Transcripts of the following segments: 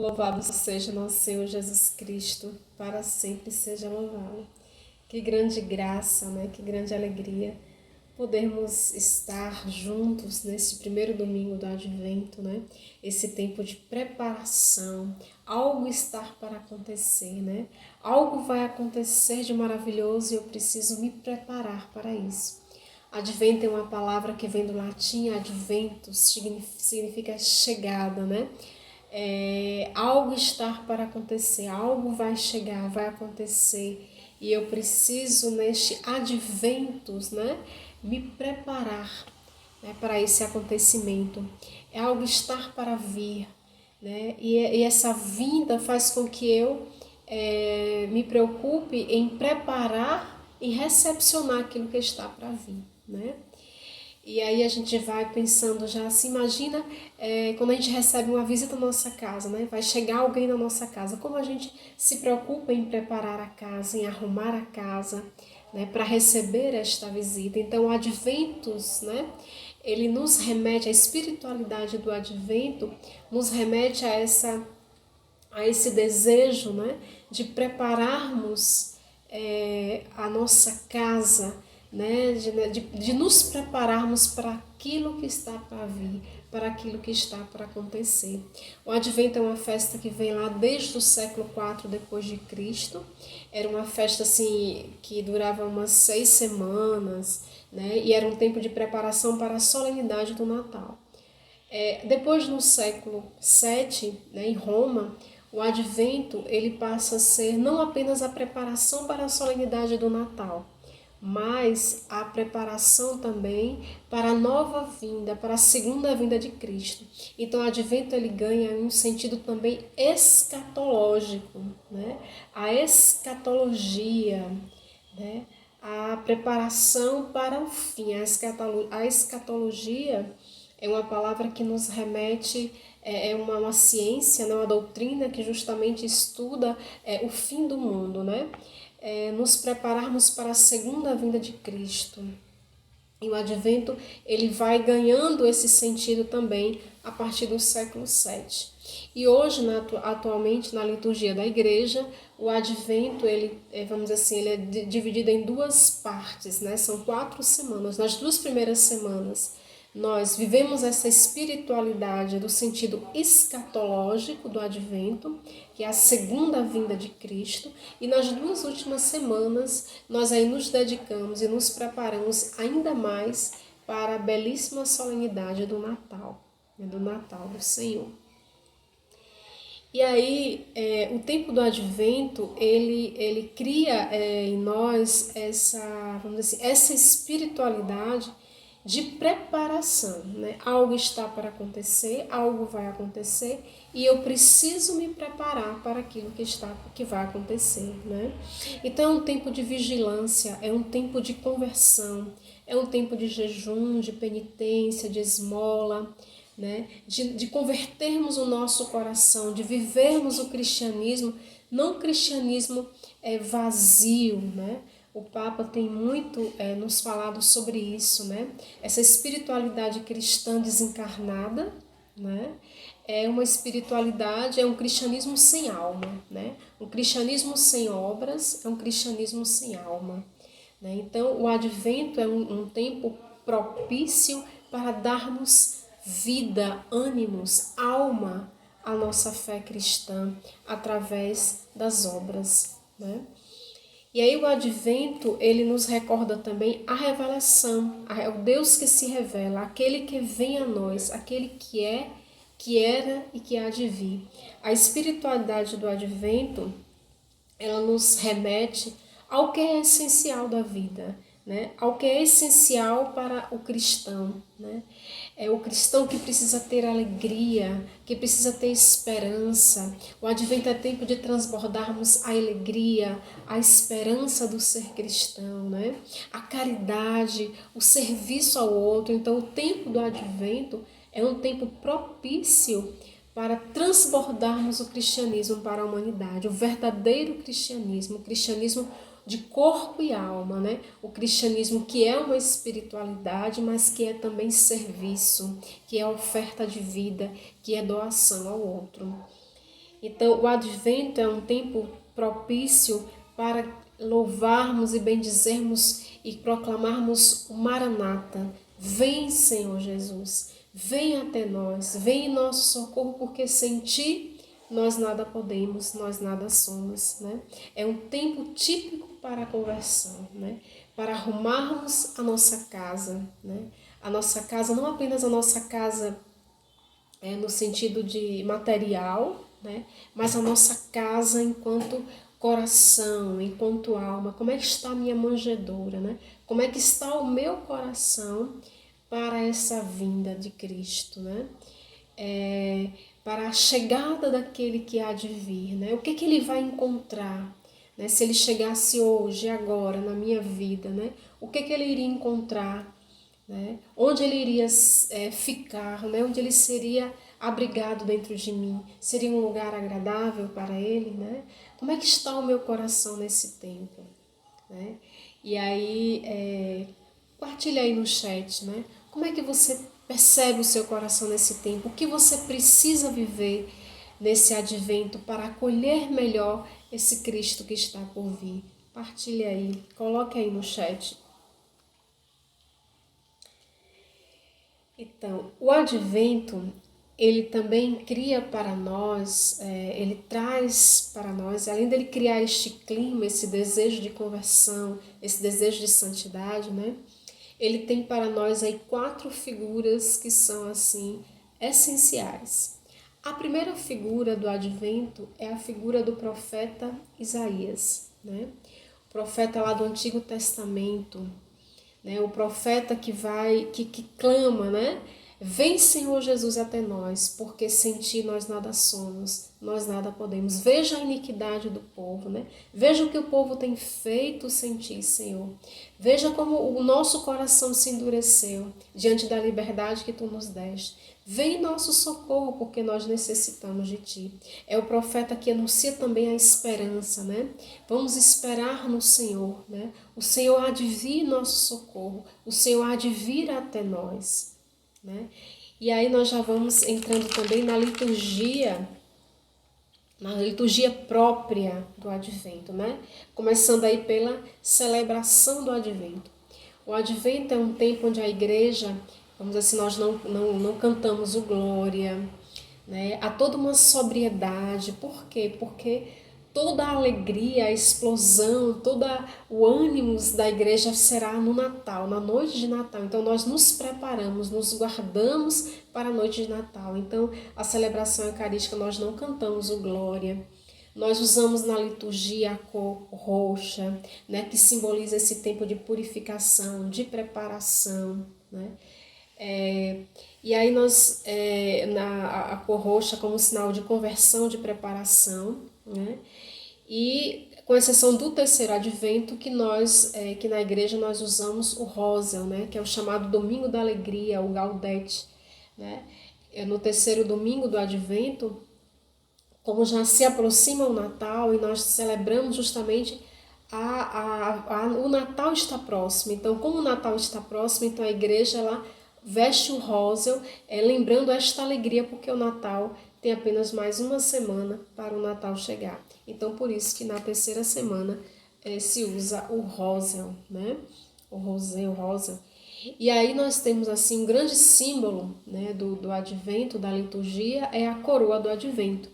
Louvado seja nosso Senhor Jesus Cristo, para sempre seja louvado. Que grande graça, né? Que grande alegria podermos estar juntos nesse primeiro domingo do Advento, né? Esse tempo de preparação, algo está para acontecer, né? Algo vai acontecer de maravilhoso e eu preciso me preparar para isso. Advento é uma palavra que vem do latim adventus, significa chegada, né? Algo está para acontecer, algo vai chegar, vai acontecer. E eu preciso, neste adventus, né, me preparar, né, para esse acontecimento. É algo estar para vir, né? E essa vinda faz com que eu me preocupe em preparar e recepcionar aquilo que está para vir, né? E aí a gente vai pensando já assim, imagina quando a gente recebe uma visita na nossa casa, né? Vai chegar alguém na nossa casa, como a gente se preocupa em preparar a casa, em arrumar a casa, né? Para receber esta visita. Então o Adventus, né? Ele nos remete, a espiritualidade do Advento nos remete a esse desejo, né? De prepararmos a nossa casa, né? De nos prepararmos para aquilo que está para vir, para aquilo que está para acontecer. O Advento é uma festa que vem lá desde o século IV depois de Cristo. Era uma festa assim que durava umas 6 semanas, né? E era um tempo de preparação para a solenidade do Natal. Depois, no século VII, né, em Roma, o Advento ele passa a ser não apenas a preparação para a solenidade do Natal, mas a preparação também para a nova vinda, para a segunda vinda de Cristo. Então, o Advento ele ganha um sentido também escatológico, né? A escatologia, né? A preparação para o fim, a escatologia é uma palavra que nos remete, é uma ciência, né, uma doutrina que justamente estuda o fim do mundo, né? Nos prepararmos para a segunda vinda de Cristo. E o Advento ele vai ganhando esse sentido também a partir do século VII. E hoje, atualmente, na liturgia da igreja, o Advento, ele, vamos dizer assim, ele é dividido em duas partes, né? São 4 semanas. Nas 2 primeiras semanas, nós vivemos essa espiritualidade do sentido escatológico do Advento, que é a segunda vinda de Cristo, e nas 2 últimas semanas nós aí nos dedicamos e nos preparamos ainda mais para a belíssima solenidade do Natal, né, do Natal do Senhor. E aí, o tempo do Advento, ele cria em nós vamos dizer assim, essa espiritualidade de preparação, né? Algo está para acontecer, algo vai acontecer e eu preciso me preparar para aquilo que vai acontecer, né? Então é um tempo de vigilância, é um tempo de conversão, é um tempo de jejum, de penitência, de esmola, né? De convertermos o nosso coração, de vivermos o cristianismo, não o cristianismo vazio, né? O Papa tem muito nos falado sobre isso, né? Essa espiritualidade cristã desencarnada, né? É uma espiritualidade, é um cristianismo sem alma, né? Um cristianismo sem obras é um cristianismo sem alma, né? Então, o Advento é um tempo propício para darmos vida, ânimos, alma à nossa fé cristã através das obras, né? E aí o Advento, ele nos recorda também a revelação, o Deus que se revela, aquele que vem a nós, aquele que é, que era e que há de vir. A espiritualidade do Advento, ela nos remete ao que é essencial da vida, né? Ao que é essencial para o cristão, né? É o cristão que precisa ter alegria, que precisa ter esperança. O Advento é tempo de transbordarmos a alegria, a esperança do ser cristão, né? A caridade, o serviço ao outro. Então, o tempo do Advento é um tempo propício para transbordarmos o cristianismo para a humanidade, o verdadeiro cristianismo, o cristianismo de corpo e alma, né? O cristianismo que é uma espiritualidade, mas que é também serviço, que é oferta de vida, que é doação ao outro. Então, o advento é um tempo propício para louvarmos e bendizermos e proclamarmos o Maranata. Vem, Senhor Jesus, vem até nós, vem em nosso socorro, porque sem ti nós nada podemos, nós nada somos, né? É um tempo típico para a conversão, né? Para arrumarmos a nossa casa, né? A nossa casa, não apenas a nossa casa no sentido de material, né? Mas a nossa casa enquanto coração, enquanto alma. Como é que está a minha manjedoura, né? Como é que está o meu coração para essa vinda de Cristo, né? Para a chegada daquele que há de vir, né? O que que ele vai encontrar, né? Se ele chegasse hoje, agora, na minha vida, né? O que que ele iria encontrar, né? Onde ele iria ficar, né? Onde ele seria abrigado dentro de mim? Seria um lugar agradável para ele, né? Como é que está o meu coração nesse tempo, né? E aí, partilha aí no chat, né? Como é que você percebe o seu coração nesse tempo? O que você precisa viver nesse advento para acolher melhor esse Cristo que está por vir? Partilha aí, coloque aí no chat. Então, o advento, ele também cria para nós, ele traz para nós, além dele criar este clima, esse desejo de conversão, esse desejo de santidade, né? Ele tem para nós aí 4 figuras que são, assim, essenciais. A primeira figura do advento é a figura do profeta Isaías, né? O profeta lá do Antigo Testamento, né? O profeta que clama, né? Vem, Senhor Jesus, até nós, porque sem ti nós nada somos, nós nada podemos. Veja a iniquidade do povo, né? Veja o que o povo tem feito sem ti, Senhor. Veja como o nosso coração se endureceu diante da liberdade que tu nos deste. Vem em nosso socorro, porque nós necessitamos de ti. É o profeta que anuncia também a esperança, né? Vamos esperar no Senhor, né? O Senhor há de vir em nosso socorro, o Senhor há de vir até nós, né? E aí nós já vamos entrando também na liturgia própria do Advento, né? Começando aí pela celebração do Advento. O Advento é um tempo onde a igreja, vamos dizer assim, nós não cantamos o Glória, né? Há toda uma sobriedade. Por quê? Porque toda a alegria, a explosão, todo o ânimo da igreja será no Natal, na noite de Natal. Então nós nos preparamos, nos guardamos para a noite de Natal. Então a celebração eucarística nós não cantamos o Glória. Nós usamos na liturgia a cor roxa, né, que simboliza esse tempo de purificação, de preparação, né? E aí a cor roxa como sinal de conversão, de preparação, né? E com exceção do terceiro advento, que na igreja nós usamos o rosel, né? Que é o chamado Domingo da Alegria, o Gaudete, né? No terceiro domingo do advento, como já se aproxima o Natal e nós celebramos justamente o Natal está próximo. Então, como o Natal está próximo, então a igreja ela veste o rosel, lembrando esta alegria, porque o Natal tem apenas mais uma semana para o Natal chegar. Então, por isso que na terceira semana se usa o rosel, né? O rosel. E aí nós temos assim um grande símbolo, né, do advento, da liturgia, é a coroa do advento.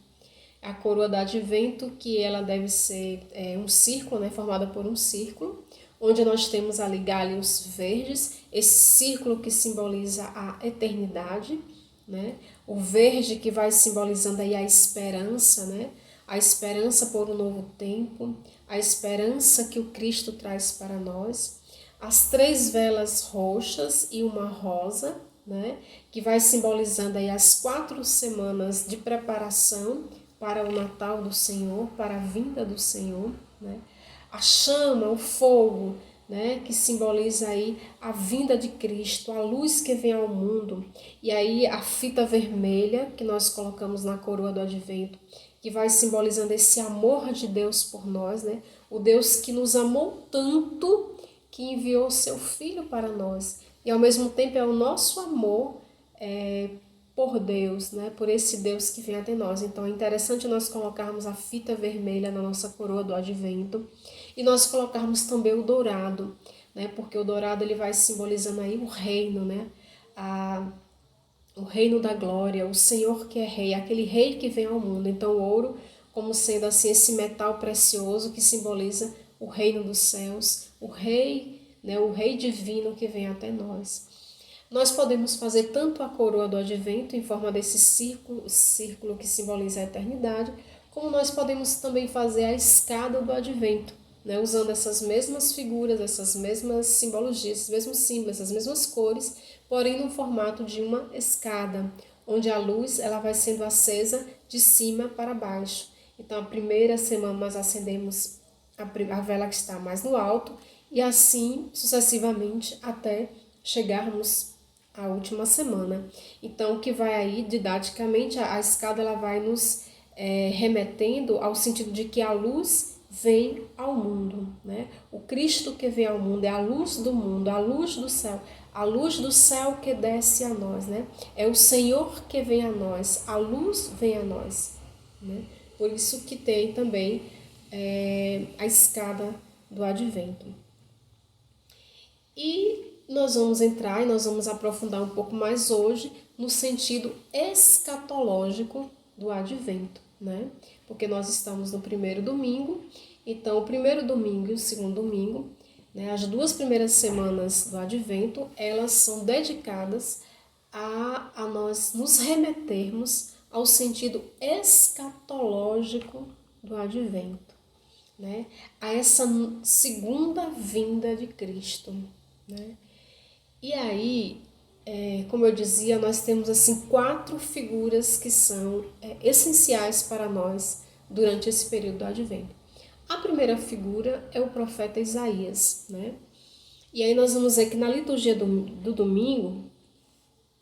A coroa do advento, que ela deve ser um círculo, né, formada por um círculo, onde nós temos ali galhos verdes, esse círculo que simboliza a eternidade, né? O verde que vai simbolizando aí a esperança, né? A esperança por um novo tempo, a esperança que o Cristo traz para nós. As 3 velas roxas e uma rosa, né? Que vai simbolizando aí as 4 semanas de preparação para o Natal do Senhor, para a vinda do Senhor, né? A chama, o fogo, né, que simboliza aí a vinda de Cristo, a luz que vem ao mundo. E aí a fita vermelha que nós colocamos na coroa do advento, que vai simbolizando esse amor de Deus por nós, né? O Deus que nos amou tanto que enviou seu Filho para nós. E ao mesmo tempo é o nosso amor por Deus, né? Por esse Deus que vem até nós. Então é interessante nós colocarmos a fita vermelha na nossa coroa do advento e nós colocarmos também o dourado, né? Porque o dourado ele vai simbolizando aí o reino, né? O reino da glória, o Senhor que é rei, aquele rei que vem ao mundo. Então o ouro como sendo assim esse metal precioso que simboliza o reino dos céus, o rei, né? O rei divino que vem até nós. Nós podemos fazer tanto a coroa do advento em forma desse círculo que simboliza a eternidade, como nós podemos também fazer a escada do advento, né, usando essas mesmas figuras, essas mesmas simbologias, esses mesmos símbolos, essas mesmas cores, porém no formato de uma escada, onde a luz ela vai sendo acesa de cima para baixo. Então, a primeira semana nós acendemos a vela que está mais no alto e assim sucessivamente até chegarmos à última semana. Então, o que vai aí, didaticamente, a escada ela vai nos remetendo ao sentido de que a luz vem ao mundo, né? O Cristo que vem ao mundo é a luz do mundo, a luz do céu, a luz do céu que desce a nós, né? É o Senhor que vem a nós, a luz vem a nós, né? Por isso que tem também a escada do advento. E nós vamos entrar e nós vamos aprofundar um pouco mais hoje no sentido escatológico do advento, né? Porque nós estamos no primeiro domingo, então o primeiro domingo e o segundo domingo, né, as 2 primeiras semanas do advento, elas são dedicadas a nós nos remetermos ao sentido escatológico do advento, né? A essa segunda vinda de Cristo, né? E aí, como eu dizia, nós temos assim 4 figuras que são essenciais para nós durante esse período do advento. A primeira figura é o profeta Isaías, né? E aí nós vamos ver que na liturgia do domingo,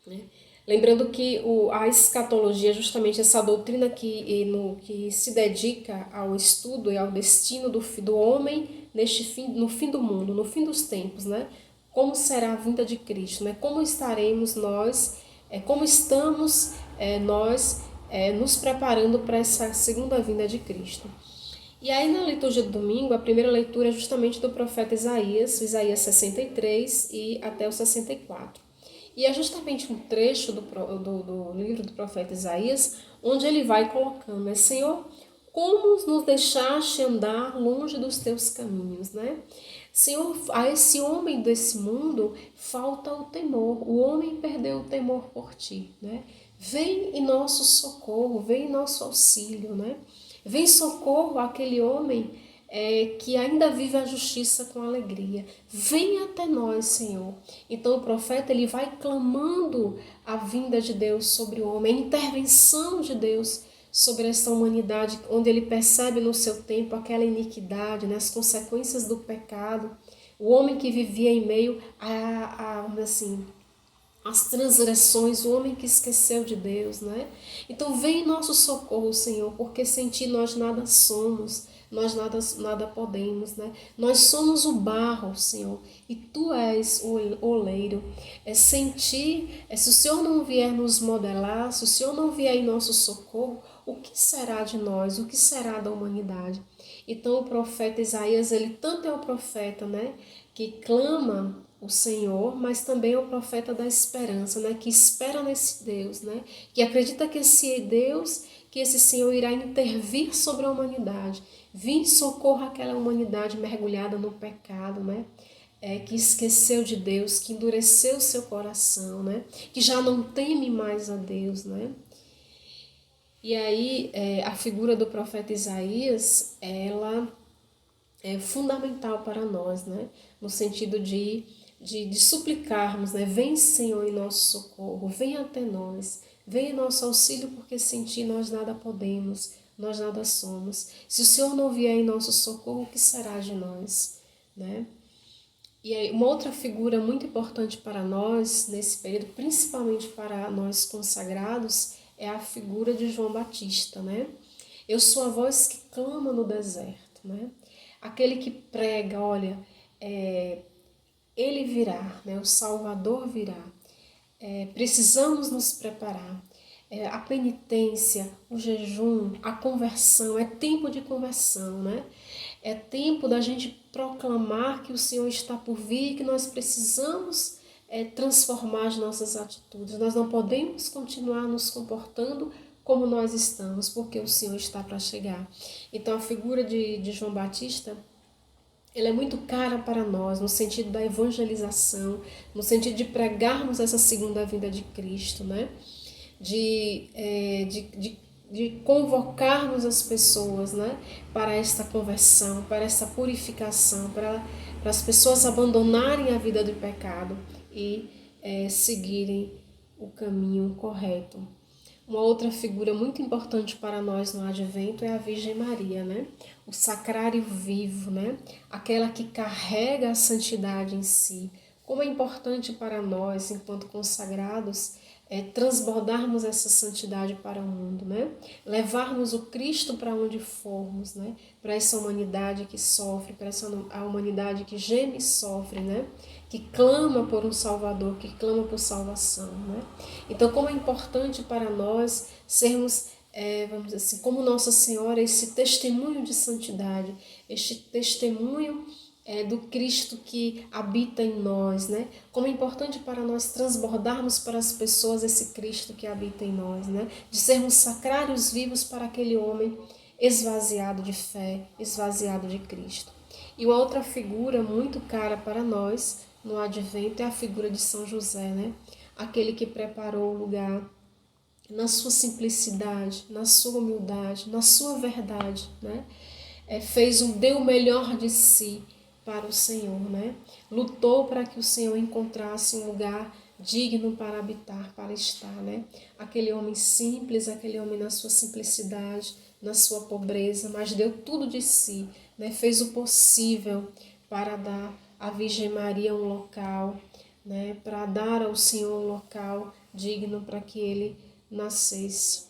né, lembrando que a escatologia é justamente essa doutrina que se dedica ao estudo e ao destino do homem no fim do mundo, no fim dos tempos, né? Como será a vinda de Cristo, né? Como estaremos nós, como estamos nós nos preparando para essa segunda vinda de Cristo. E aí na liturgia do domingo, a primeira leitura é justamente do profeta Isaías, Isaías 63 e até o 64. E é justamente um trecho do livro do profeta Isaías, onde ele vai colocando, né? Senhor, como nos deixaste andar longe dos teus caminhos, né? Senhor, a esse homem desse mundo falta o temor, o homem perdeu o temor por ti, né? Vem em nosso socorro, vem em nosso auxílio, né? Vem socorro àquele homem que ainda vive a justiça com alegria. Vem até nós, Senhor. Então o profeta ele vai clamando a vinda de Deus sobre o homem, a intervenção de Deus sobre essa humanidade, onde ele percebe no seu tempo aquela iniquidade, né, as consequências do pecado. O homem que vivia em meio as transgressões, o homem que esqueceu de Deus, né? Então vem em nosso socorro, Senhor, porque sem ti nós nada somos, nós nada podemos, né? Nós somos o barro, Senhor, e tu és o oleiro. Sem ti, se o Senhor não vier nos modelar, se o Senhor não vier em nosso socorro, o que será de nós? O que será da humanidade? Então o profeta Isaías, ele tanto é o profeta, né, que clama o Senhor, mas também é o profeta da esperança, né, que espera nesse Deus, né, que acredita que esse Deus, que esse Senhor irá intervir sobre a humanidade, vir em socorro àquela humanidade mergulhada no pecado, né, que esqueceu de Deus, que endureceu seu coração, né, que já não teme mais a Deus, né. E aí a figura do profeta Isaías, ela é fundamental para nós, né? No sentido de suplicarmos, né? Vem, Senhor, em nosso socorro, vem até nós, vem em nosso auxílio, porque sem ti nós nada podemos, nós nada somos. Se o Senhor não vier em nosso socorro, o que será de nós, né? E aí, uma outra figura muito importante para nós, nesse período, principalmente para nós consagrados, é a figura de João Batista, né? Eu sou a voz que clama no deserto, né? Aquele que prega, olha, ele virá, né? O Salvador virá. precisamos nos preparar. A penitência, o jejum, a conversão, é tempo de conversão, né? É tempo da gente proclamar que o Senhor está por vir e que nós precisamos transformar as nossas atitudes. Nós não podemos continuar nos comportando como nós estamos, porque o Senhor está para chegar. Então a figura de João Batista, ela é muito cara para nós, no sentido da evangelização, no sentido de pregarmos essa segunda vinda de Cristo, né? De convocarmos as pessoas, né? Para esta conversão, para esta purificação, para as pessoas abandonarem a vida do pecado e seguirem o caminho correto. Uma outra figura muito importante para nós no Advento é a Virgem Maria, né? O sacrário vivo, né? Aquela que carrega a santidade em si. Como é importante para nós, enquanto consagrados, transbordarmos essa santidade para o mundo, né? Levarmos o Cristo para onde formos, né? Para essa humanidade que sofre, para a humanidade que geme e sofre, né? Que clama por um Salvador, que clama por salvação, né? Então, como é importante para nós sermos, vamos dizer assim, como Nossa Senhora, esse testemunho de santidade, este testemunho do Cristo que habita em nós, né? Como é importante para nós transbordarmos para as pessoas esse Cristo que habita em nós, né? De sermos sacrários vivos para aquele homem esvaziado de fé, esvaziado de Cristo. E uma outra figura muito cara para nós no Advento é a figura de São José, né? Aquele que preparou o lugar na sua simplicidade, na sua humildade, na sua verdade, né? Deu o melhor de si para o Senhor, né? Lutou para que o Senhor encontrasse um lugar digno para habitar, para estar, né? Aquele homem simples, aquele homem na sua simplicidade, na sua pobreza, mas deu tudo de si, né? Fez o possível para dar à Virgem Maria um local, né? Para dar ao Senhor um local digno para que ele nascesse.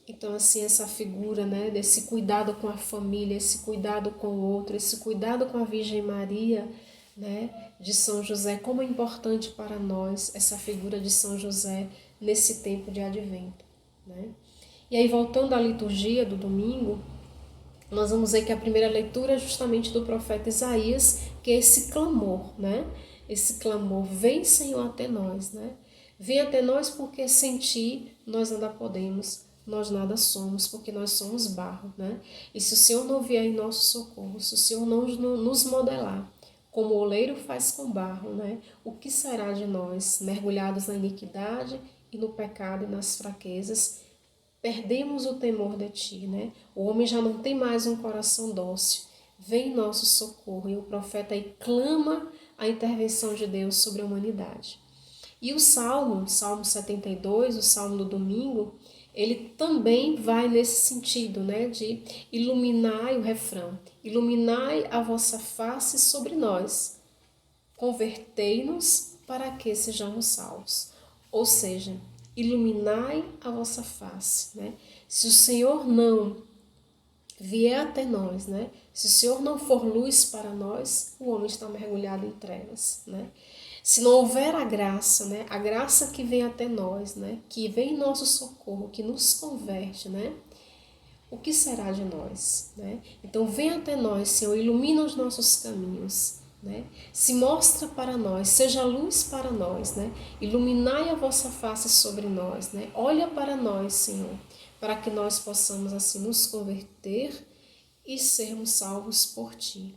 Então, assim, essa figura, né, desse cuidado com a família, esse cuidado com o outro, esse cuidado com a Virgem Maria, né, de São José, como é importante para nós essa figura de São José nesse tempo de Advento, né? E aí, voltando à liturgia do domingo, nós vamos ver que a primeira leitura é justamente do profeta Isaías, que é esse clamor, né? Esse clamor, vem, Senhor, até nós, né? Vem até nós porque sem ti nós nada podemos, nós nada somos, porque nós somos barro, né? E se o Senhor não vier em nosso socorro, se o Senhor não nos modelar, como o oleiro faz com barro, né? O que será de nós, mergulhados na iniquidade e no pecado e nas fraquezas? Perdemos o temor de ti, né? O homem já não tem mais um coração dócil. Vem em nosso socorro. E o profeta aí clama a intervenção de Deus sobre a humanidade. E o Salmo 72, o Salmo do domingo, ele também vai nesse sentido, né? De iluminai o refrão. Iluminai a vossa face sobre nós. Convertei-nos para que sejamos salvos. Ou seja, iluminai a vossa face, né? Se o Senhor não vier até nós, né? Se o Senhor não for luz para nós, o homem está mergulhado em trevas, né? Se não houver a graça, né? A graça que vem até nós, né? Que vem em nosso socorro, que nos converte, né? O que será de nós, né? Então vem até nós, Senhor, ilumina os nossos caminhos, né? Se mostra para nós, seja luz para nós, né? Iluminai a vossa face sobre nós, né? Olha para nós, Senhor, para que nós possamos assim nos converter e sermos salvos por ti.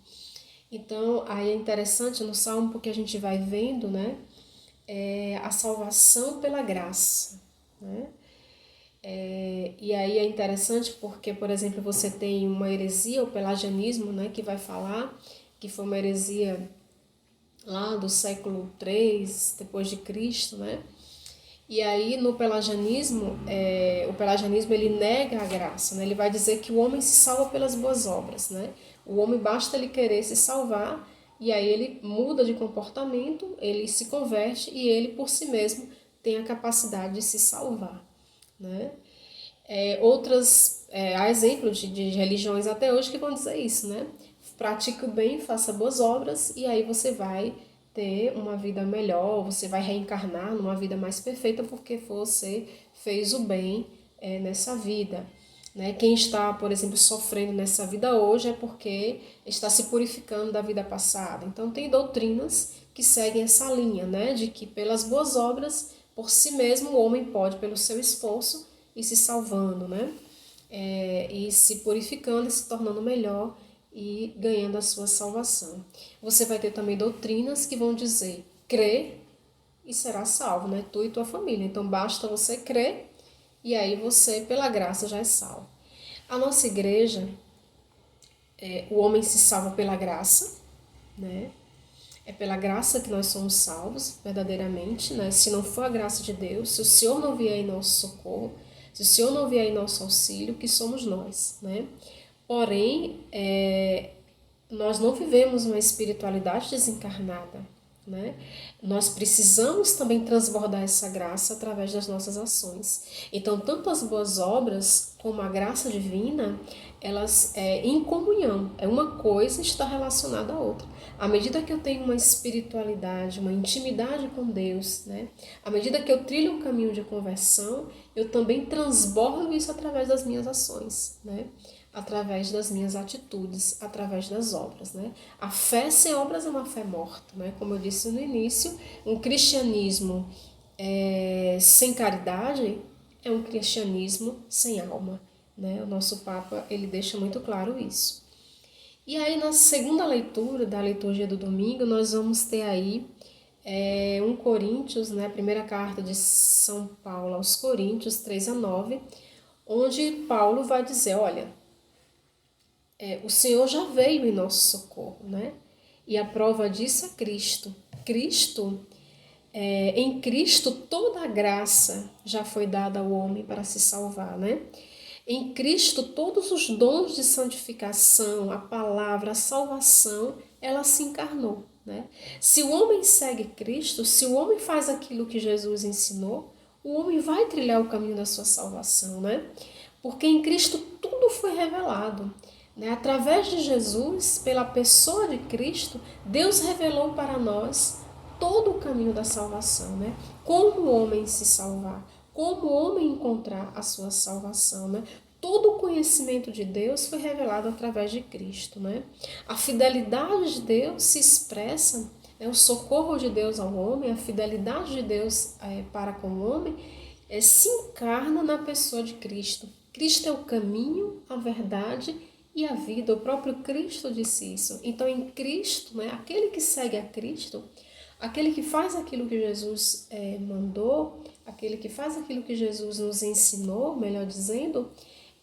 Então, aí é interessante no Salmo porque a gente vai vendo, né? A salvação pela graça, né? E aí é interessante porque, por exemplo, você tem uma heresia, o pelagianismo, né, que vai falar que foi uma heresia lá do século III depois de Cristo, né? E aí no pelagianismo, o pelagianismo ele nega a graça, né? Ele vai dizer que o homem se salva pelas boas obras, né? O homem basta ele querer se salvar e aí ele muda de comportamento, ele se converte e ele por si mesmo tem a capacidade de se salvar, né? Há exemplos de religiões até hoje que vão dizer isso, né? Pratique o bem, faça boas obras e aí você vai ter uma vida melhor, você vai reencarnar numa vida mais perfeita porque você fez o bem nessa vida. Né? Quem está, por exemplo, sofrendo nessa vida hoje é porque está se purificando da vida passada. Então, tem doutrinas que seguem essa linha, né? De que pelas boas obras, por si mesmo, o homem pode, pelo seu esforço, ir se salvando, né? E se purificando e se tornando melhor e ganhando a sua salvação. Você vai ter também doutrinas que vão dizer, crê e será salvo, né? Tu e tua família. Então, basta você crer e aí você, pela graça, já é salvo. A nossa igreja, o homem se salva pela graça, né? É pela graça que nós somos salvos, verdadeiramente, né? Se não for a graça de Deus, se o Senhor não vier em nosso socorro, se o Senhor não vier em nosso auxílio, que somos nós, né? Porém, nós não vivemos uma espiritualidade desencarnada, né? Nós precisamos também transbordar essa graça através das nossas ações. Então, tanto as boas obras como a graça divina, elas em comunhão. Uma coisa está relacionada à outra. À medida que eu tenho uma espiritualidade, uma intimidade com Deus, né? À medida que eu trilho um caminho de conversão, eu também transbordo isso através das minhas ações, né? Através das minhas atitudes, através das obras, né? A fé sem obras é uma fé morta, né? Como eu disse no início, um cristianismo sem caridade é um cristianismo sem alma, né? O nosso Papa, ele deixa muito claro isso. E aí, na segunda leitura da liturgia do domingo, nós vamos ter aí 1 Coríntios, né? A primeira carta de São Paulo aos Coríntios, 3-9, onde Paulo vai dizer, olha, o Senhor já veio em nosso socorro, né? E a prova disso é Cristo. Em Cristo toda a graça já foi dada ao homem para se salvar, né? Em Cristo todos os dons de santificação, a palavra, a salvação, ela se encarnou, né? Se o homem segue Cristo, se o homem faz aquilo que Jesus ensinou, o homem vai trilhar o caminho da sua salvação, né? Porque em Cristo tudo foi revelado. Né? Através de Jesus, pela pessoa de Cristo, Deus revelou para nós todo o caminho da salvação. Né? Como o homem se salvar, como o homem encontrar a sua salvação. Né? Todo o conhecimento de Deus foi revelado através de Cristo. Né? A fidelidade de Deus se expressa, o socorro de Deus ao homem, a fidelidade de Deus para com o homem, se encarna na pessoa de Cristo. Cristo é o caminho, a verdade e a vida. O próprio Cristo disse isso. Então, em Cristo, né, aquele que segue a Cristo, aquele que faz aquilo que Jesus mandou, aquele que faz aquilo que Jesus nos ensinou, melhor dizendo,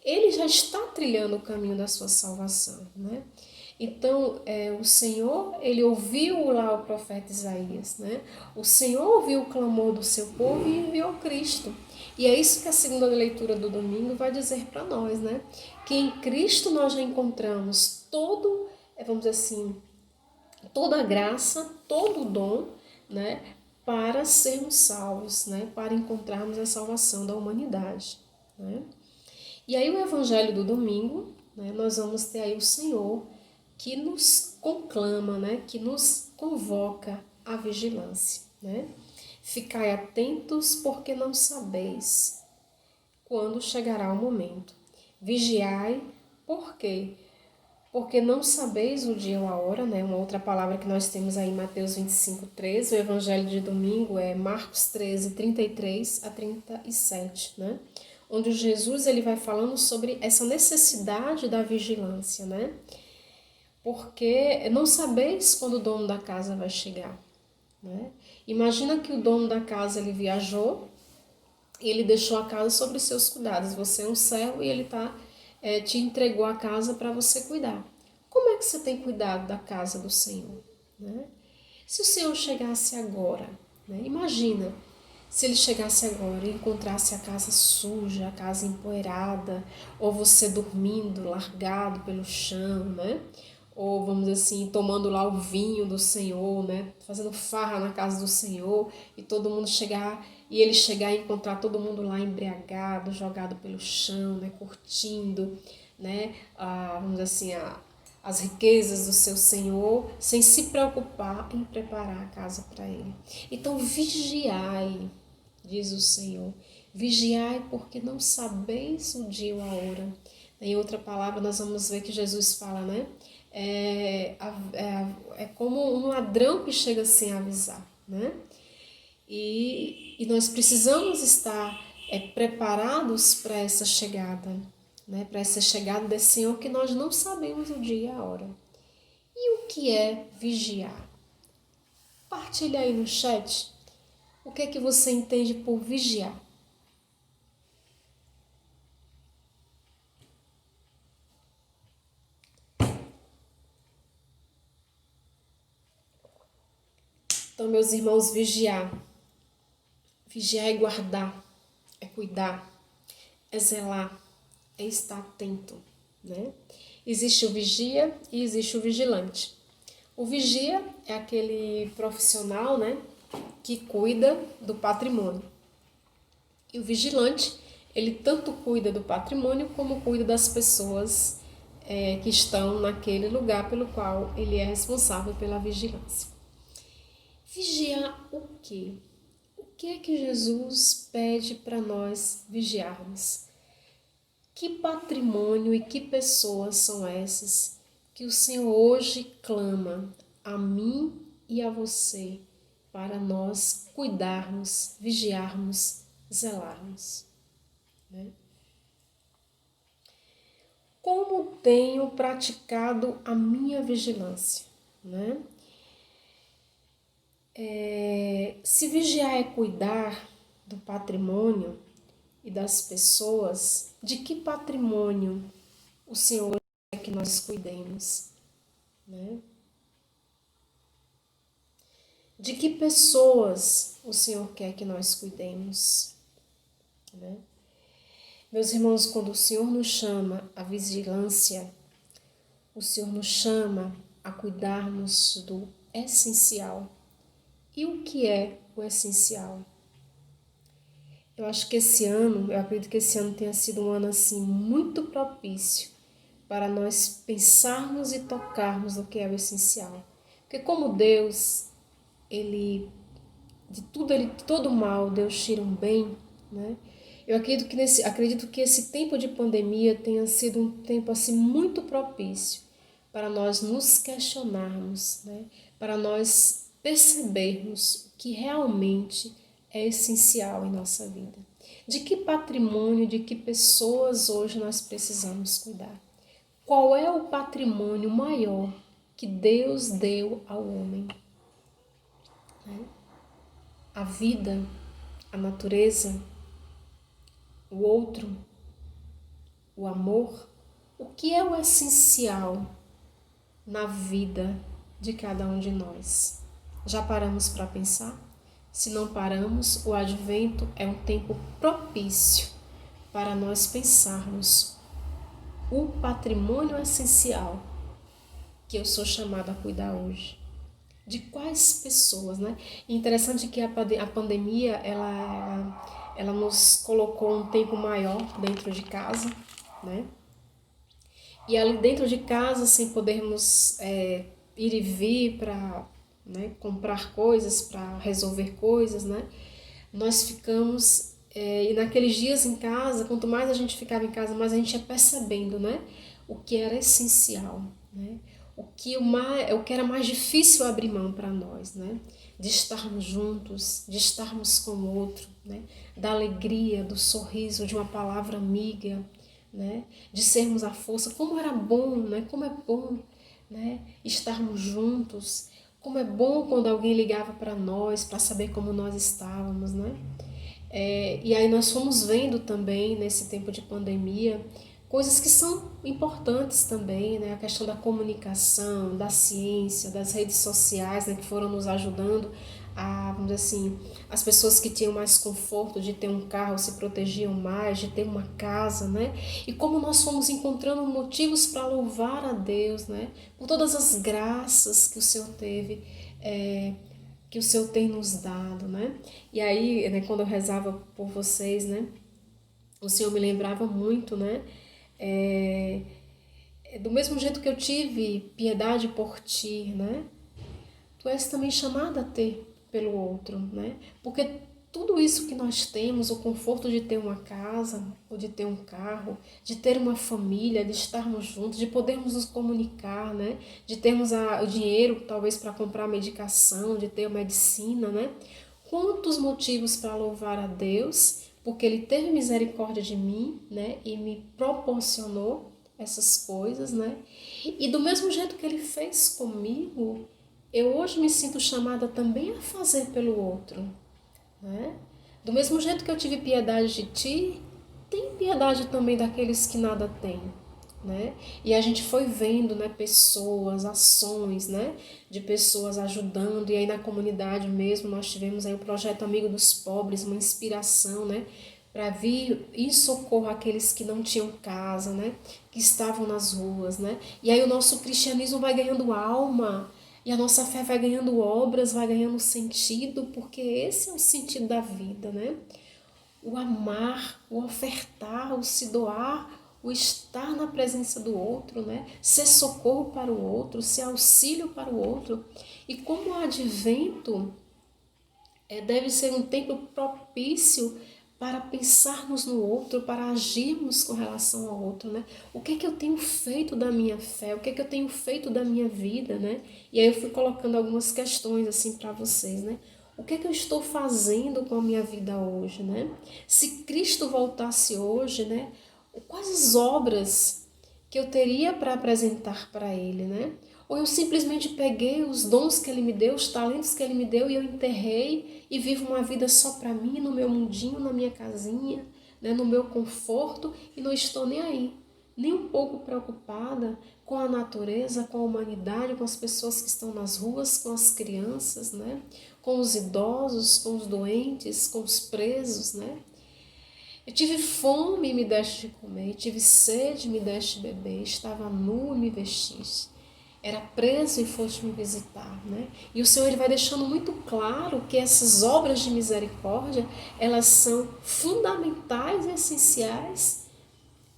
ele já está trilhando o caminho da sua salvação, né? Então, o Senhor, ele ouviu lá o profeta Isaías, né? O Senhor ouviu o clamor do seu povo e enviou Cristo. E é isso que a segunda leitura do domingo vai dizer para nós, né? Que em Cristo nós já encontramos todo, vamos dizer assim, toda a graça, todo o dom, né? Para sermos salvos, né? Para encontrarmos a salvação da humanidade, né? E aí o evangelho do domingo, né? Nós vamos ter aí o Senhor que nos conclama, né? Que nos convoca à vigilância, né? Ficai atentos, porque não sabeis quando chegará o momento. Vigiai, por quê? Porque não sabeis o dia ou a hora, né? Uma outra palavra que nós temos aí em Mateus 25:13, o evangelho de domingo é Marcos 13:33-37, né? Onde Jesus ele vai falando sobre essa necessidade da vigilância, né? Porque não sabeis quando o dono da casa vai chegar, né? Imagina que o dono da casa ele viajou e ele deixou a casa sobre os seus cuidados. Você é um servo e ele te entregou a casa para você cuidar. Como é que você tem cuidado da casa do Senhor? Né? Se o Senhor chegasse agora, né? Imagina se ele chegasse agora e encontrasse a casa suja, a casa empoeirada, ou você dormindo, largado pelo chão, né? Ou vamos dizer assim, tomando lá o vinho do Senhor, né? Fazendo farra na casa do Senhor e todo mundo chegar e ele chegar e encontrar todo mundo lá embriagado, jogado pelo chão, né? Curtindo, né? Vamos dizer assim, as riquezas do seu Senhor, sem se preocupar em preparar a casa para ele. Então vigiai, diz o Senhor, vigiai porque não sabeis o dia ou a hora. Em outra palavra, nós vamos ver que Jesus fala, né? É como um ladrão que chega sem avisar, né? E nós precisamos estar preparados para essa chegada, né? Para essa chegada desse Senhor que nós não sabemos o dia e a hora. E o que é vigiar? Partilha aí no chat o que é que você entende por vigiar. Então, meus irmãos, vigiar. Vigiar é guardar, é cuidar, é zelar, é estar atento, né? Existe o vigia e existe o vigilante. O vigia é aquele profissional, né, que cuida do patrimônio. E o vigilante, ele tanto cuida do patrimônio como cuida das pessoas que estão naquele lugar pelo qual ele é responsável pela vigilância. Vigiar o quê? O que é que Jesus pede para nós vigiarmos? Que patrimônio e que pessoas são essas que o Senhor hoje clama a mim e a você para nós cuidarmos, vigiarmos, zelarmos? Né? Como tenho praticado a minha vigilância? Né? Se vigiar é cuidar do patrimônio e das pessoas, de que patrimônio o Senhor quer que nós cuidemos? Né? De que pessoas o Senhor quer que nós cuidemos? Né? Meus irmãos, quando o Senhor nos chama à vigilância, o Senhor nos chama a cuidarmos do essencial. E o que é o essencial? Eu acredito que esse ano tenha sido um ano assim muito propício para nós pensarmos e tocarmos no que é o essencial. Porque como Deus, de todo mal, Deus tira um bem, né? Eu acredito que esse tempo de pandemia tenha sido um tempo assim muito propício para nós nos questionarmos, né? Para nós percebermos o que realmente é essencial em nossa vida. De que patrimônio, de que pessoas hoje nós precisamos cuidar? Qual é o patrimônio maior que Deus deu ao homem? A vida, a natureza, o outro, o amor? O que é o essencial na vida de cada um de nós? Já paramos para pensar? Se não paramos, o advento é um tempo propício para nós pensarmos o patrimônio essencial que eu sou chamada a cuidar hoje. De quais pessoas, né? E interessante que a pandemia, ela nos colocou um tempo maior dentro de casa, né? E ali dentro de casa, sem podermos ir e vir para, né, comprar coisas, para resolver coisas, né? Nós ficamos, e naqueles dias em casa, quanto mais a gente ficava em casa, mais a gente ia percebendo, né? O que era essencial, né? O que era mais difícil abrir mão para nós, né? De estarmos juntos, de estarmos com o outro, né? Da alegria, do sorriso, de uma palavra amiga, né? De sermos a força. Como era bom, né? Como é bom, né? Estarmos juntos. Como é bom quando alguém ligava para nós para saber como nós estávamos, né? E aí nós fomos vendo também nesse tempo de pandemia coisas que são importantes também, né? A questão da comunicação, da ciência, das redes sociais, né? Que foram nos ajudando a, vamos dizer assim, as pessoas que tinham mais conforto de ter um carro se protegiam mais, de ter uma casa, né? E como nós fomos encontrando motivos para louvar a Deus, né? Por todas as graças que o Senhor teve, que o Senhor tem nos dado, né? E aí, né, quando eu rezava por vocês, né? O Senhor me lembrava muito, né? Do mesmo jeito que eu tive piedade por ti, né? Tu és também chamada a ter pelo outro, né? Porque tudo isso que nós temos, o conforto de ter uma casa, ou de ter um carro, de ter uma família, de estarmos juntos, de podermos nos comunicar, né? De termos o dinheiro, talvez, para comprar medicação, de ter medicina, né? Quantos motivos para louvar a Deus, porque Ele teve misericórdia de mim, né? E me proporcionou essas coisas, né? E do mesmo jeito que Ele fez comigo, eu hoje me sinto chamada também a fazer pelo outro, né? Do mesmo jeito que eu tive piedade de ti, tem piedade também daqueles que nada têm, né? E a gente foi vendo, né, pessoas, ações, né, de pessoas ajudando, e aí na comunidade mesmo nós tivemos aí o projeto Amigo dos Pobres, uma inspiração, né, para vir em socorro àqueles que não tinham casa, né, que estavam nas ruas, né? E aí o nosso cristianismo vai ganhando alma, e a nossa fé vai ganhando obras, vai ganhando sentido, porque esse é o sentido da vida, né? O amar, o ofertar, o se doar, o estar na presença do outro, né? Ser socorro para o outro, ser auxílio para o outro. E como o advento deve ser um tempo propício para pensarmos no outro, para agirmos com relação ao outro, né? O que é que eu tenho feito da minha fé? O que é que eu tenho feito da minha vida, né? E aí eu fui colocando algumas questões assim para vocês, né? O que é que eu estou fazendo com a minha vida hoje, né? Se Cristo voltasse hoje, né? Quais as obras que eu teria para apresentar para Ele, né? Ou eu simplesmente peguei os dons que Ele me deu, os talentos que Ele me deu e eu enterrei e vivo uma vida só para mim, no meu mundinho, na minha casinha, né? No meu conforto e não estou nem aí, nem um pouco preocupada com a natureza, com a humanidade, com as pessoas que estão nas ruas, com as crianças, né? Com os idosos, com os doentes, com os presos, né? Eu tive fome e me deste de comer, tive sede e me deste de beber, estava nu e me vestiste, era preso e foste me visitar, né? E o Senhor ele vai deixando muito claro que essas obras de misericórdia, elas são fundamentais e essenciais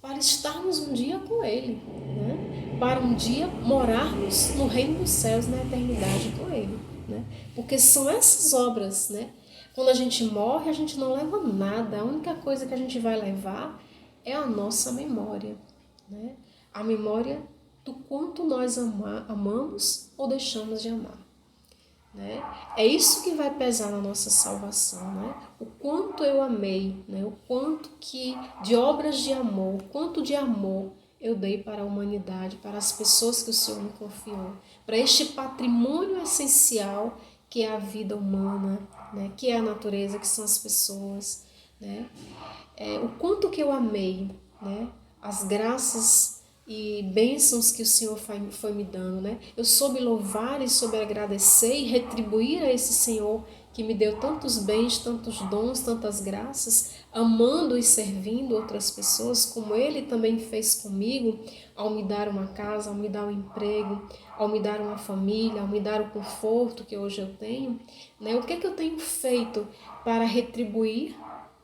para estarmos um dia com Ele, né? Para um dia morarmos no reino dos céus, na eternidade com Ele, né? Porque são essas obras, né? Quando a gente morre, a gente não leva nada, a única coisa que a gente vai levar é a nossa memória, né? A memória do quanto nós amamos ou deixamos de amar, né? É isso que vai pesar na nossa salvação, né? O quanto eu amei, né? O quanto que de obras de amor, o quanto de amor eu dei para a humanidade, para as pessoas que o Senhor me confiou, para este patrimônio essencial que é a vida humana, né? Que é a natureza, que são as pessoas, né? O quanto que eu amei, né? As graças e bênçãos que o Senhor foi me dando, né? Eu soube louvar e soube agradecer e retribuir a esse Senhor que me deu tantos bens, tantos dons, tantas graças, amando e servindo outras pessoas, como Ele também fez comigo, ao me dar uma casa, ao me dar um emprego, ao me dar uma família, ao me dar o conforto que hoje eu tenho, né? O que é que eu tenho feito para retribuir,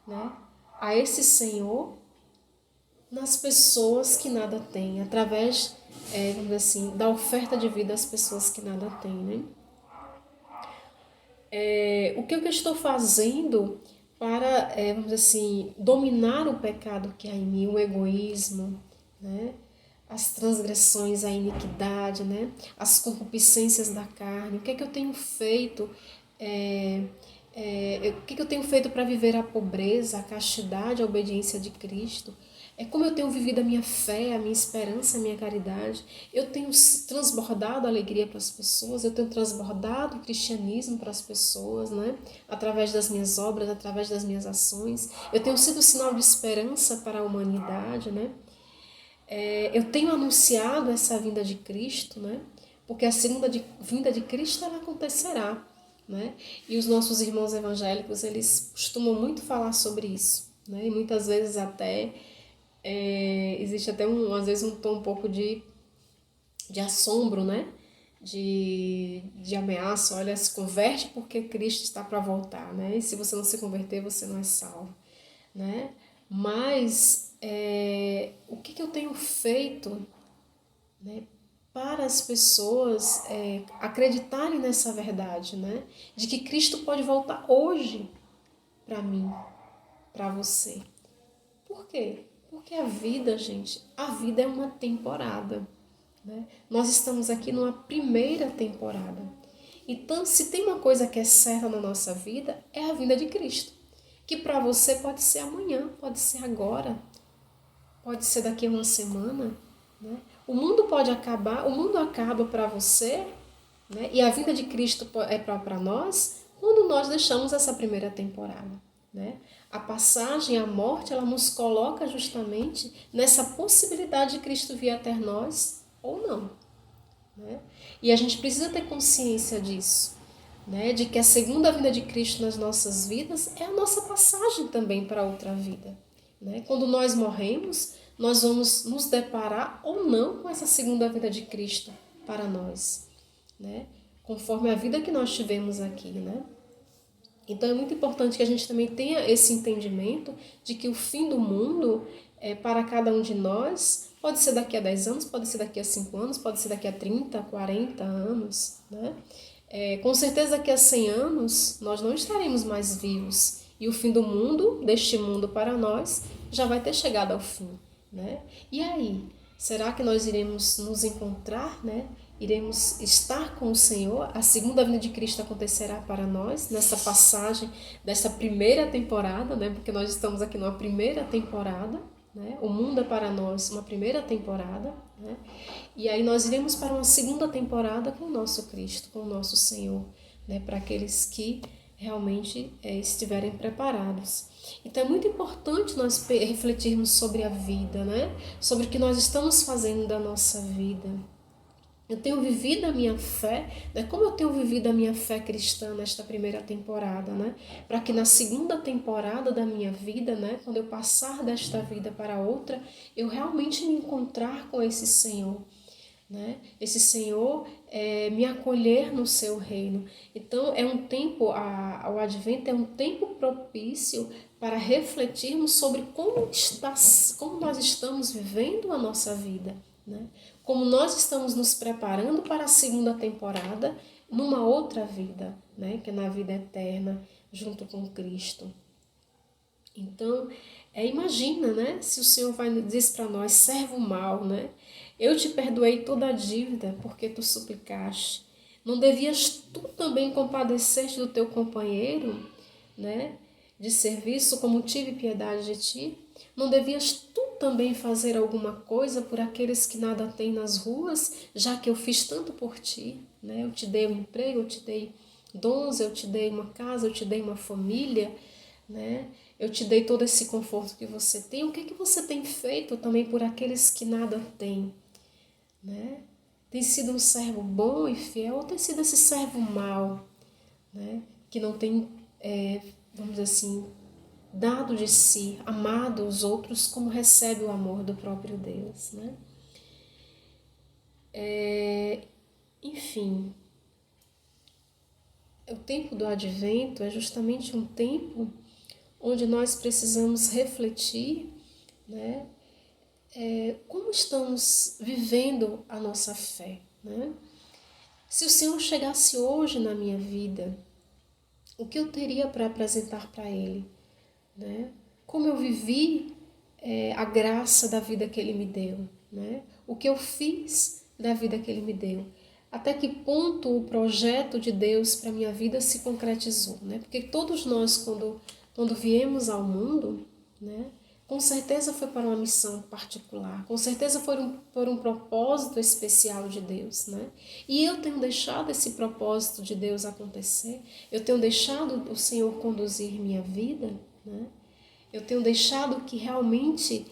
né, a esse Senhor nas pessoas que nada têm, através, vamos dizer assim, da oferta de vida às pessoas que nada têm, né? O que eu estou fazendo para, vamos dizer assim, dominar o pecado que há em mim, o egoísmo, né? As transgressões, a iniquidade, né? As concupiscências da carne. O que é que eu tenho feito? O que é que eu tenho feito para viver a pobreza, a castidade, a obediência de Cristo? Como eu tenho vivido a minha fé, a minha esperança, a minha caridade. Eu tenho transbordado a alegria para as pessoas, eu tenho transbordado o cristianismo para as pessoas, né? Através das minhas obras, através das minhas ações. Eu tenho sido sinal de esperança para a humanidade, né? Eu tenho anunciado essa vinda de Cristo, né? Porque a vinda de Cristo ela acontecerá, né? E os nossos irmãos evangélicos, eles costumam muito falar sobre isso, né? E muitas vezes até existe até às vezes um tom um pouco de assombro, né? De ameaça. Olha, se converte porque Cristo está para voltar, né? E se você não se converter, você não é salvo, né? Mas o que eu tenho feito né? Para as pessoas acreditarem nessa verdade, né? De que Cristo pode voltar hoje para mim, para você. Por quê? Porque a vida, gente, a vida é uma temporada, né? Nós estamos aqui numa primeira temporada. Então, se tem uma coisa que é certa na nossa vida, é a vinda de Cristo. Que para você pode ser amanhã, pode ser agora, pode ser daqui a uma semana, né? O mundo pode acabar, o mundo acaba para você, né? E a vinda de Cristo é para nós quando nós deixamos essa primeira temporada, né? A passagem, a morte, ela nos coloca justamente nessa possibilidade de Cristo vir até nós ou não, né? E a gente precisa ter consciência disso, né? De que a segunda vinda de Cristo nas nossas vidas é a nossa passagem também para outra vida, né? Quando nós morremos, nós vamos nos deparar ou não com essa segunda vinda de Cristo para nós, né? Conforme a vida que nós tivemos aqui, né? Então é muito importante que a gente também tenha esse entendimento de que o fim do mundo, para cada um de nós, pode ser daqui a 10 anos, pode ser daqui a 5 anos, pode ser daqui a 30, 40 anos, né? Com certeza daqui a 100 anos nós não estaremos mais vivos e o fim do mundo, deste mundo para nós, já vai ter chegado ao fim, né? E aí, será que nós iremos nos encontrar, né? Iremos estar com o Senhor? A segunda vinda de Cristo acontecerá para nós nessa passagem dessa primeira temporada, né? Porque nós estamos aqui numa primeira temporada, né? O mundo é para nós uma primeira temporada, né? E aí nós iremos para uma segunda temporada com o nosso Cristo, com o nosso Senhor, né? Para aqueles que realmente estiverem preparados. Então é muito importante nós refletirmos sobre a vida, né? Sobre o que nós estamos fazendo da nossa vida. Eu tenho vivido a minha fé, né? Como eu tenho vivido a minha fé cristã nesta primeira temporada, né? Para que na segunda temporada da minha vida, né? Quando eu passar desta vida para outra, eu realmente me encontrar com esse Senhor, né? Esse Senhor me acolher no seu reino. Então é um tempo, o Advento é um tempo propício para refletirmos sobre como nós estamos vivendo a nossa vida, né? Como nós estamos nos preparando para a segunda temporada numa outra vida, né? Que é na vida eterna, junto com Cristo. Então, imagina, né? Se o Senhor vai dizer para nós, servo mau, né? Eu te perdoei toda a dívida porque tu suplicaste. Não devias tu também compadecer-te do teu companheiro, né? De serviço, como tive piedade de ti? Não devias tu também fazer alguma coisa por aqueles que nada têm nas ruas, já que eu fiz tanto por ti, né? Eu te dei um emprego, eu te dei dons, eu te dei uma casa, eu te dei uma família, né? Eu te dei todo esse conforto que você tem. O que que você tem feito também por aqueles que nada têm, né? Tem sido um servo bom e fiel ou tem sido esse servo mau, né? Que não tem, vamos dizer assim, dado de si, amado os outros como recebe o amor do próprio Deus, né? Enfim, o tempo do Advento é justamente um tempo onde nós precisamos refletir, né? Como estamos vivendo a nossa fé, né? Se o Senhor chegasse hoje na minha vida, o que eu teria para apresentar para Ele, né? Como eu vivi a graça da vida que Ele me deu, né? O que eu fiz da vida que Ele me deu. Até que ponto o projeto de Deus para a minha vida se concretizou, né? Porque todos nós, quando viemos ao mundo, né? Com certeza foi para uma missão particular, com certeza foi por um propósito especial de Deus, né? E eu tenho deixado esse propósito de Deus acontecer, eu tenho deixado o Senhor conduzir minha vida, né? Eu tenho deixado que realmente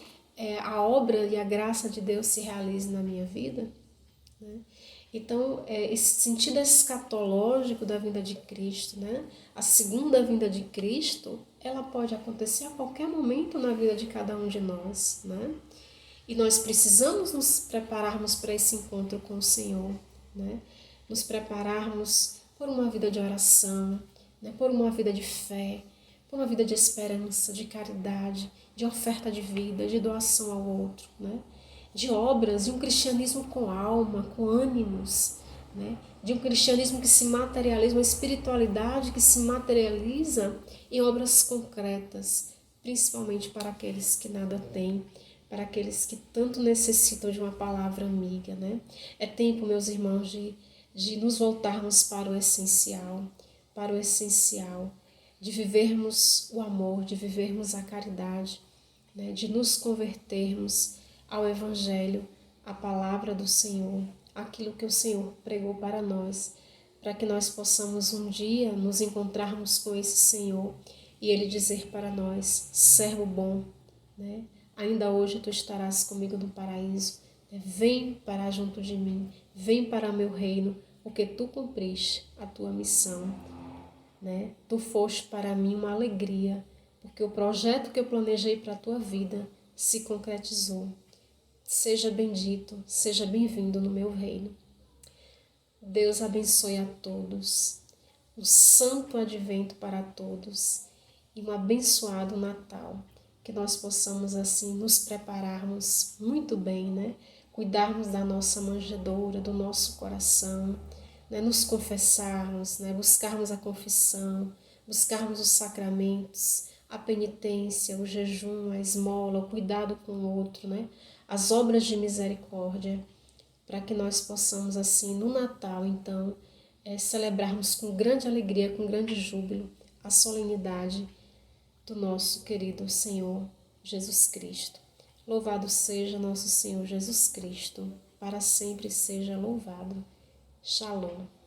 a obra e a graça de Deus se realize na minha vida, né? Então, esse sentido escatológico da vinda de Cristo, né? A segunda vinda de Cristo, ela pode acontecer a qualquer momento na vida de cada um de nós, né? E nós precisamos nos prepararmos para esse encontro com o Senhor, né? Nos prepararmos por uma vida de oração, né? Por uma vida de fé, por uma vida de esperança, de caridade, de oferta de vida, de doação ao outro, né? de obras, de um cristianismo com alma, com ânimos, né? De um cristianismo que se materializa, uma espiritualidade que se materializa em obras concretas, principalmente para aqueles que nada têm, para aqueles que tanto necessitam de uma palavra amiga, né? É tempo, meus irmãos, de nos voltarmos para o essencial, de vivermos o amor, de vivermos a caridade, né? De nos convertermos ao Evangelho, à palavra do Senhor, aquilo que o Senhor pregou para nós, para que nós possamos um dia nos encontrarmos com esse Senhor e Ele dizer para nós, servo bom, né? Ainda hoje tu estarás comigo no paraíso, né? Vem para junto de mim, vem para meu reino, porque tu cumpriste a tua missão, né? Tu foste para mim uma alegria, porque o projeto que eu planejei para a tua vida se concretizou. Seja bendito, seja bem-vindo no meu reino. Deus abençoe a todos, um santo advento para todos e um abençoado Natal. Que nós possamos assim nos prepararmos muito bem, né? Cuidarmos da nossa manjedoura, do nosso coração, né? Nos confessarmos, né? Buscarmos a confissão, buscarmos os sacramentos, a penitência, o jejum, a esmola, o cuidado com o outro, né? As obras de misericórdia, para que nós possamos assim no Natal, então, celebrarmos com grande alegria, com grande júbilo, a solenidade do nosso querido Senhor Jesus Cristo. Louvado seja nosso Senhor Jesus Cristo, para sempre seja louvado. Shalom.